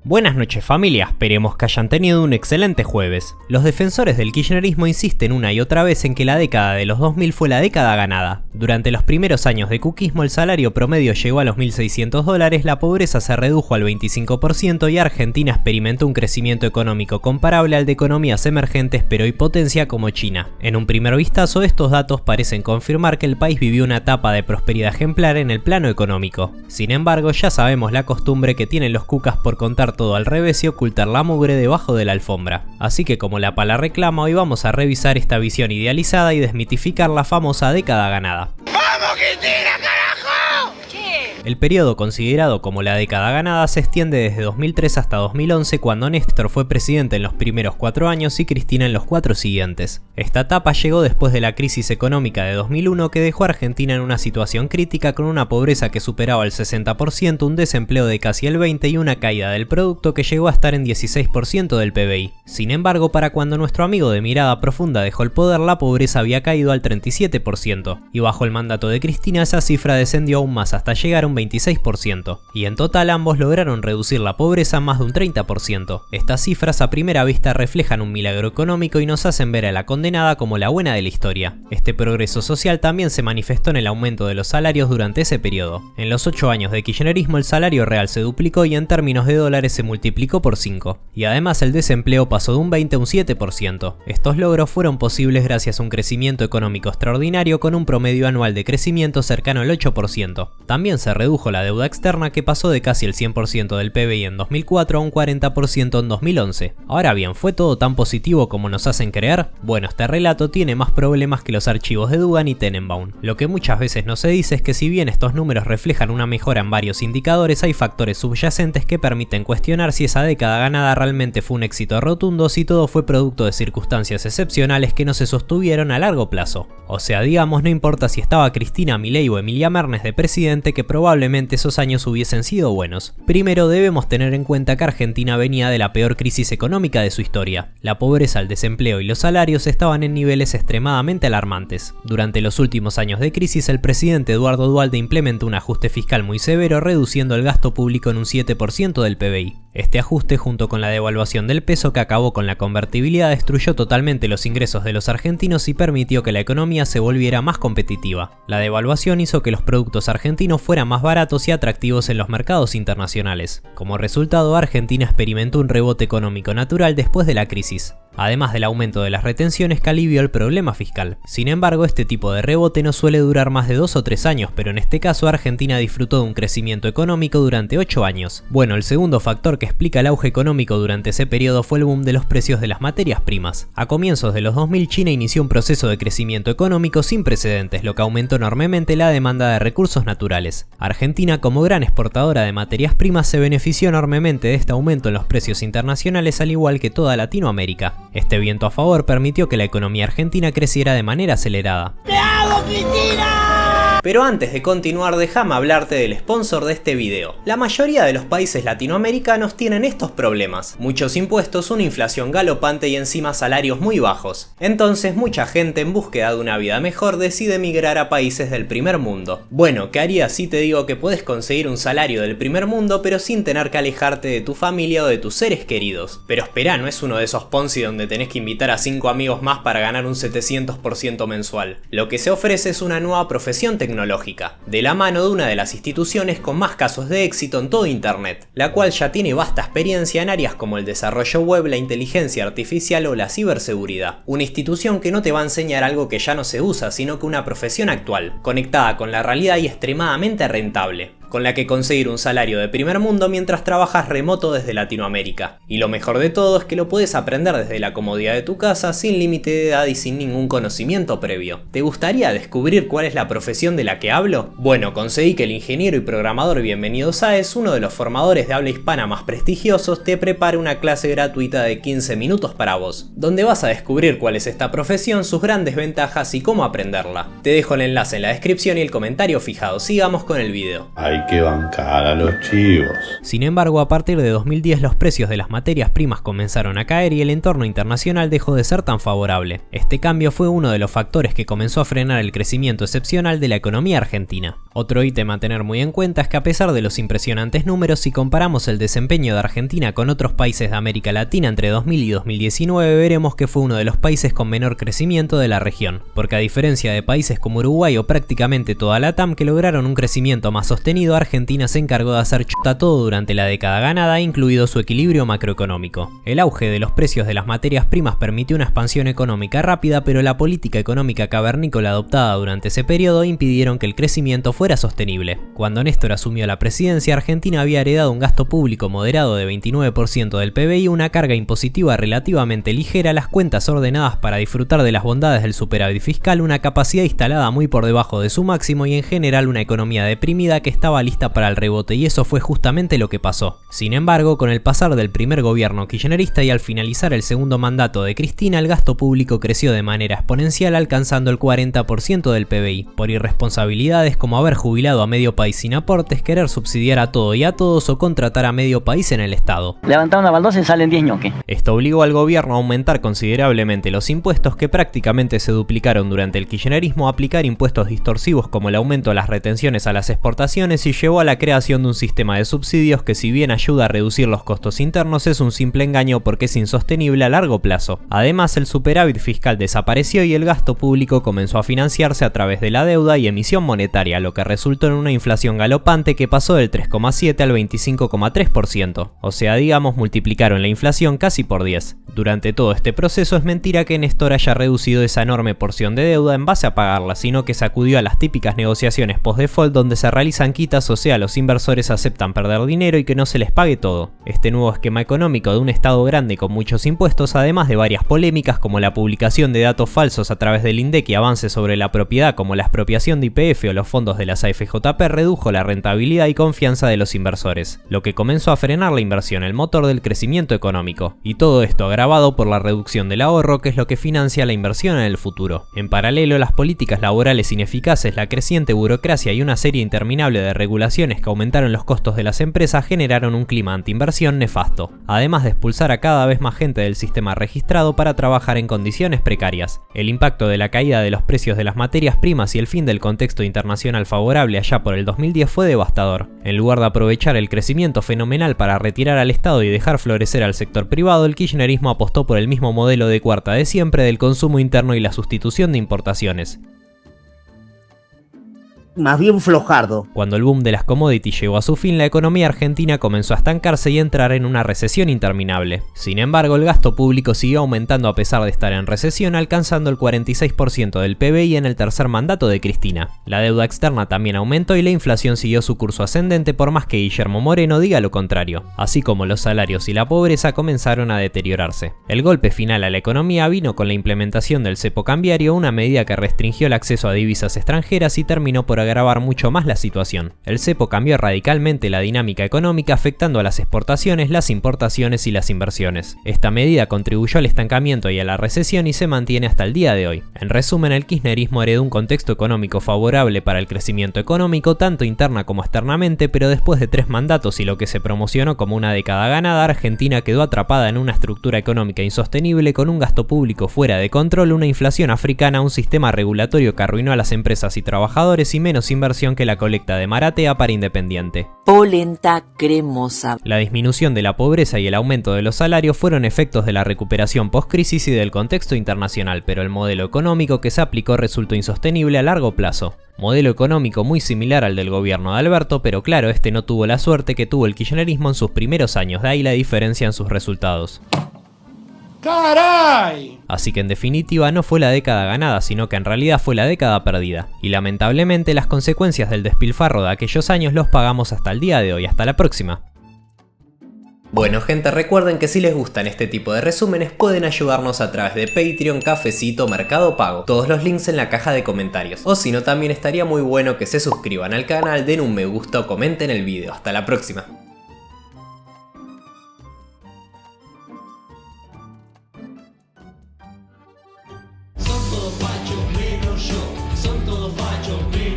Buenas noches familia, esperemos que hayan tenido un excelente jueves. Los defensores del kirchnerismo insisten una y otra vez en que la década de los 2000 fue la década ganada. Durante los primeros años de cuquismo el salario promedio llegó a los $1.600, la pobreza se redujo al 25% y Argentina experimentó un crecimiento económico comparable al de economías emergentes pero y potencia como China. En un primer vistazo estos datos parecen confirmar que el país vivió una etapa de prosperidad ejemplar en el plano económico. Sin embargo ya sabemos la costumbre que tienen los cucas por contar todo al revés y ocultar la mugre debajo de la alfombra. Así que como la pala reclama, hoy vamos a revisar esta visión idealizada y desmitificar la famosa década ganada. ¡Vamos, Cristina, carajo! El periodo considerado como la década ganada se extiende desde 2003 hasta 2011, cuando Néstor fue presidente en los primeros 4 años y Cristina en los 4 siguientes. Esta etapa llegó después de la crisis económica de 2001 que dejó a Argentina en una situación crítica con una pobreza que superaba el 60%, un desempleo de casi el 20% y una caída del producto que llegó a estar en 16% del PBI. Sin embargo, para cuando nuestro amigo de mirada profunda dejó el poder, la pobreza había caído al 37%, y bajo el mandato de Cristina esa cifra descendió aún más hasta llegar a un 26%, y en total ambos lograron reducir la pobreza más de un 30%. Estas cifras a primera vista reflejan un milagro económico y nos hacen ver a la condenada como la buena de la historia. Este progreso social también se manifestó en el aumento de los salarios durante ese periodo. En los 8 años de kirchnerismo el salario real se duplicó y en términos de dólares se multiplicó por 5, y además el desempleo pasó de un 20 a un 7%. Estos logros fueron posibles gracias a un crecimiento económico extraordinario con un promedio anual de crecimiento cercano al 8%. También se redujo la deuda externa, que pasó de casi el 100% del PBI en 2004 a un 40% en 2011. Ahora bien, ¿fue todo tan positivo como nos hacen creer? Bueno, este relato tiene más problemas que los archivos de Dugan y Tenenbaum. Lo que muchas veces no se dice es que si bien estos números reflejan una mejora en varios indicadores, hay factores subyacentes que permiten cuestionar si esa década ganada realmente fue un éxito rotundo, si todo fue producto de circunstancias excepcionales que no se sostuvieron a largo plazo. O sea, digamos, no importa si estaba Cristina, Milei o Emilia Mernes de presidente, que probablemente esos años hubiesen sido buenos. Primero debemos tener en cuenta que Argentina venía de la peor crisis económica de su historia. La pobreza, el desempleo y los salarios estaban en niveles extremadamente alarmantes. Durante los últimos años de crisis el presidente Eduardo Duhalde implementó un ajuste fiscal muy severo, reduciendo el gasto público en un 7% del PBI. Este ajuste, junto con la devaluación del peso que acabó con la convertibilidad, destruyó totalmente los ingresos de los argentinos y permitió que la economía se volviera más competitiva. La devaluación hizo que los productos argentinos fueran más baratos y atractivos en los mercados internacionales. Como resultado, Argentina experimentó un rebote económico natural después de la crisis, además del aumento de las retenciones que alivió el problema fiscal. Sin embargo, este tipo de rebote no suele durar más de 2 o 3 años, pero en este caso Argentina disfrutó de un crecimiento económico durante 8 años. Bueno, el segundo factor que explica el auge económico durante ese periodo fue el boom de los precios de las materias primas. A comienzos de los 2000 China inició un proceso de crecimiento económico sin precedentes, lo que aumentó enormemente la demanda de recursos naturales. Argentina, como gran exportadora de materias primas, se benefició enormemente de este aumento en los precios internacionales, al igual que toda Latinoamérica. Este viento a favor permitió que la economía argentina creciera de manera acelerada. ¡Te hago, Cristina! Pero antes de continuar, déjame hablarte del sponsor de este video. La mayoría de los países latinoamericanos tienen estos problemas: muchos impuestos, una inflación galopante y encima salarios muy bajos. Entonces mucha gente en búsqueda de una vida mejor decide emigrar a países del primer mundo. Bueno, ¿qué harías si te digo que puedes conseguir un salario del primer mundo pero sin tener que alejarte de tu familia o de tus seres queridos? Pero espera, no es uno de esos Ponzi donde tenés que invitar a 5 amigos más para ganar un 700% mensual. Lo que se ofrece es una nueva profesión tecnológica, de la mano de una de las instituciones con más casos de éxito en todo internet, la cual ya tiene vasta experiencia en áreas como el desarrollo web, la inteligencia artificial o la ciberseguridad. Una institución que no te va a enseñar algo que ya no se usa, sino que una profesión actual, conectada con la realidad y extremadamente rentable, con la que conseguir un salario de primer mundo mientras trabajas remoto desde Latinoamérica. Y lo mejor de todo es que lo puedes aprender desde la comodidad de tu casa, sin límite de edad y sin ningún conocimiento previo. ¿Te gustaría descubrir cuál es la profesión de la que hablo? Bueno, conseguí que el ingeniero y programador Bienvenido Sáez, uno de los formadores de habla hispana más prestigiosos, te prepare una clase gratuita de 15 minutos para vos, donde vas a descubrir cuál es esta profesión, sus grandes ventajas y cómo aprenderla. Te dejo el enlace en la descripción y el comentario fijado. Sigamos con el video. Hay hay que bancar a los chivos. Sin embargo, a partir de 2010 los precios de las materias primas comenzaron a caer y el entorno internacional dejó de ser tan favorable. Este cambio fue uno de los factores que comenzó a frenar el crecimiento excepcional de la economía argentina. Otro ítem a tener muy en cuenta es que a pesar de los impresionantes números, si comparamos el desempeño de Argentina con otros países de América Latina entre 2000 y 2019, veremos que fue uno de los países con menor crecimiento de la región, porque a diferencia de países como Uruguay o prácticamente toda la TAM que lograron un crecimiento más sostenido, Argentina se encargó de hacer chuta todo durante la década ganada, incluido su equilibrio macroeconómico. El auge de los precios de las materias primas permitió una expansión económica rápida, pero la política económica cavernícola adoptada durante ese periodo impidieron que el crecimiento fuera sostenible. Cuando Néstor asumió la presidencia, Argentina había heredado un gasto público moderado de 29% del PBI, una carga impositiva relativamente ligera, las cuentas ordenadas para disfrutar de las bondades del superávit fiscal, una capacidad instalada muy por debajo de su máximo y en general una economía deprimida que estaba lista para el rebote, y eso fue justamente lo que pasó. Sin embargo, con el pasar del primer gobierno kirchnerista y al finalizar el segundo mandato de Cristina, el gasto público creció de manera exponencial, alcanzando el 40% del PBI, por irresponsabilidades como haber jubilado a medio país sin aportes, querer subsidiar a todo y a todos o contratar a medio país en el Estado. Levantar una baldosa y salen 10 ñoques. Esto obligó al gobierno a aumentar considerablemente los impuestos, que prácticamente se duplicaron durante el kirchnerismo, a aplicar impuestos distorsivos como el aumento de las retenciones a las exportaciones y llevó a la creación de un sistema de subsidios que, si bien ayuda a reducir los costos internos, es un simple engaño porque es insostenible a largo plazo. Además, el superávit fiscal desapareció y el gasto público comenzó a financiarse a través de la deuda y emisión monetaria, lo que resultó en una inflación galopante que pasó del 3,7 al 25,3%. O sea, digamos, multiplicaron la inflación casi por 10. Durante todo este proceso es mentira que Néstor haya reducido esa enorme porción de deuda en base a pagarla, sino que sacudió a las típicas negociaciones post-default donde se realizan quitas, o sea, los inversores aceptan perder dinero y que no se les pague todo. Este nuevo esquema económico de un Estado grande con muchos impuestos, además de varias polémicas como la publicación de datos falsos a través del INDEC y avances sobre la propiedad como la expropiación de YPF o los fondos de las AFJP, redujo la rentabilidad y confianza de los inversores, lo que comenzó a frenar la inversión, el motor del crecimiento económico. Y todo esto agravado por la reducción del ahorro, que es lo que financia la inversión en el futuro. En paralelo, las políticas laborales ineficaces, la creciente burocracia y una serie interminable de regulaciones que aumentaron los costos de las empresas generaron un clima antiinversión nefasto, además de expulsar a cada vez más gente del sistema registrado para trabajar en condiciones precarias. El impacto de la caída de los precios de las materias primas y el fin del contexto internacional favorable allá por el 2010 fue devastador. En lugar de aprovechar el crecimiento fenomenal para retirar al Estado y dejar florecer al sector privado, el kirchnerismo apostó por el mismo modelo de cuarta de siempre del consumo interno y la sustitución de importaciones. Más bien flojardo. Cuando el boom de las commodities llegó a su fin, la economía argentina comenzó a estancarse y entrar en una recesión interminable. Sin embargo, el gasto público siguió aumentando a pesar de estar en recesión, alcanzando el 46% del PBI en el tercer mandato de Cristina. La deuda externa también aumentó y la inflación siguió su curso ascendente, por más que Guillermo Moreno diga lo contrario, así como los salarios y la pobreza comenzaron a deteriorarse. El golpe final a la economía vino con la implementación del cepo cambiario, una medida que restringió el acceso a divisas extranjeras y terminó por agravar mucho más la situación. El cepo cambió radicalmente la dinámica económica, afectando a las exportaciones, las importaciones y las inversiones. Esta medida contribuyó al estancamiento y a la recesión y se mantiene hasta el día de hoy. En resumen, el kirchnerismo heredó un contexto económico favorable para el crecimiento económico, tanto interna como externamente, pero después de 3 mandatos y lo que se promocionó como una década ganada, Argentina quedó atrapada en una estructura económica insostenible, con un gasto público fuera de control, una inflación africana, un sistema regulatorio que arruinó a las empresas y trabajadores y menos inversión que la colecta de Maratea para Independiente. Polenta cremosa. La disminución de la pobreza y el aumento de los salarios fueron efectos de la recuperación post-crisis y del contexto internacional, pero el modelo económico que se aplicó resultó insostenible a largo plazo. Modelo económico muy similar al del gobierno de Alberto, pero claro, este no tuvo la suerte que tuvo el kirchnerismo en sus primeros años, de ahí la diferencia en sus resultados. ¡Caray! Así que en definitiva no fue la década ganada, sino que en realidad fue la década perdida. Y lamentablemente las consecuencias del despilfarro de aquellos años los pagamos hasta el día de hoy. Hasta la próxima. Bueno gente, recuerden que si les gustan este tipo de resúmenes pueden ayudarnos a través de Patreon, Cafecito, Mercado Pago. Todos los links en la caja de comentarios. O si no, también estaría muy bueno que se suscriban al canal, den un me gusta o comenten el video. Hasta la próxima. Son todos fachos menos yo, son todos fachos menos